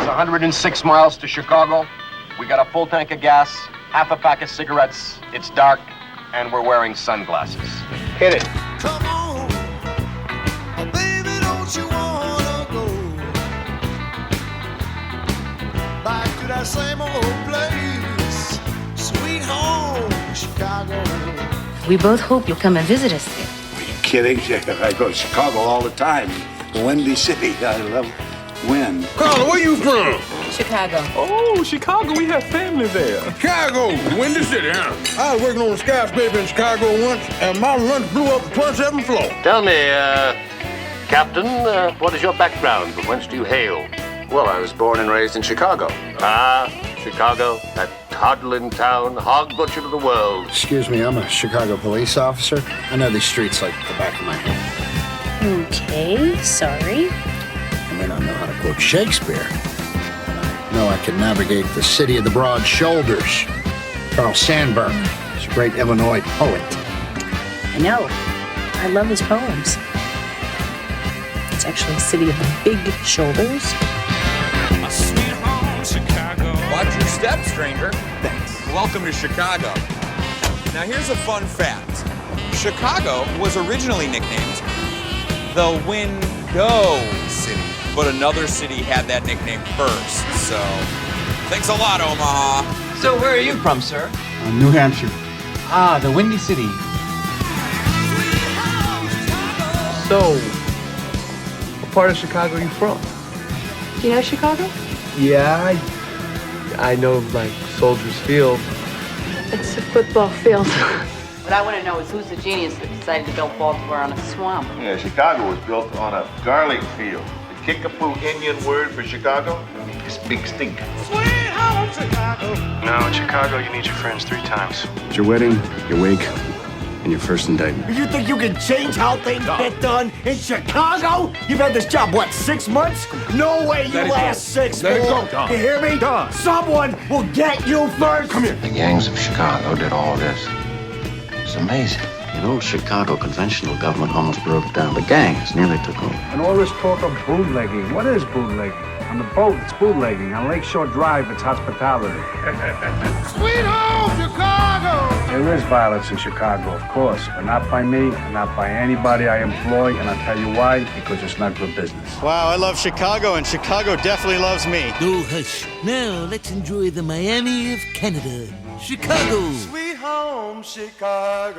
106 miles to Chicago. We got a full tank of gas, half a pack of cigarettes. It's dark, and we're wearing sunglasses. Hit it. Come on, baby, don't you wanna go back to that same old place, sweet home, Chicago. We both hope you'll come and visit us there. Are you kidding? I go to Chicago all the time. Windy City. I love wind. Carla, where you from? Chicago. Oh, Chicago. We have family there. Chicago, Windy City, huh? I was working on a skyscraper in Chicago once, and my lunch blew up the 27th floor. Tell me, Captain, what is your background? From whence do you hail? Well, I was born and raised in Chicago. Ah, Chicago, that toddling town, hog butcher of the world. Excuse me, I'm a Chicago police officer. I know these streets like the back of my hand. Okay, sorry. I mean, I know how to quote Shakespeare. I know I can navigate the city of the broad shoulders. Carl Sandburg is a great Illinois poet. I know. I love his poems. It's actually a city of the big shoulders. My sweet home, Chicago. Watch your step, stranger. Thanks. Welcome to Chicago. Now here's a fun fact. Chicago was originally nicknamed the Window City, but another city had that nickname first, so thanks a lot, Omaha. So where are you from, sir? New Hampshire. Ah, the Windy City. So, what part of Chicago are you from? Do you know Chicago? Yeah, I know, like, Soldiers Field. It's a football field. What I want to know is who's the genius that decided to build Baltimore on a swamp? Yeah, Chicago was built on a garlic field. The Kickapoo Indian word for Chicago is big stink. Sweet home, Chicago. No, in Chicago, you need your friends 3 times. It's your wedding, your wake, and your first indictment. You think you can change how things get done in Chicago? You've had this job, what, 6 months? No way you last 6 Let it more. go, Tom. You hear me? Tom. Someone will get you first. Come here. The gangs of Chicago did all this. It's amazing. The old Chicago conventional government almost broke down. The gangs nearly took over. And all this talk of bootlegging. What is bootlegging? On the boat, it's bootlegging. On Lakeshore Drive, it's hospitality. Sweet home, Chicago. There is violence in Chicago, of course, but not by me, and not by anybody I employ, and I'll tell you why, because it's not good business. Wow, I love Chicago, and Chicago definitely loves me. Oh, hush. Now let's enjoy the Miami of Canada. Chicago. Sweet home, Chicago.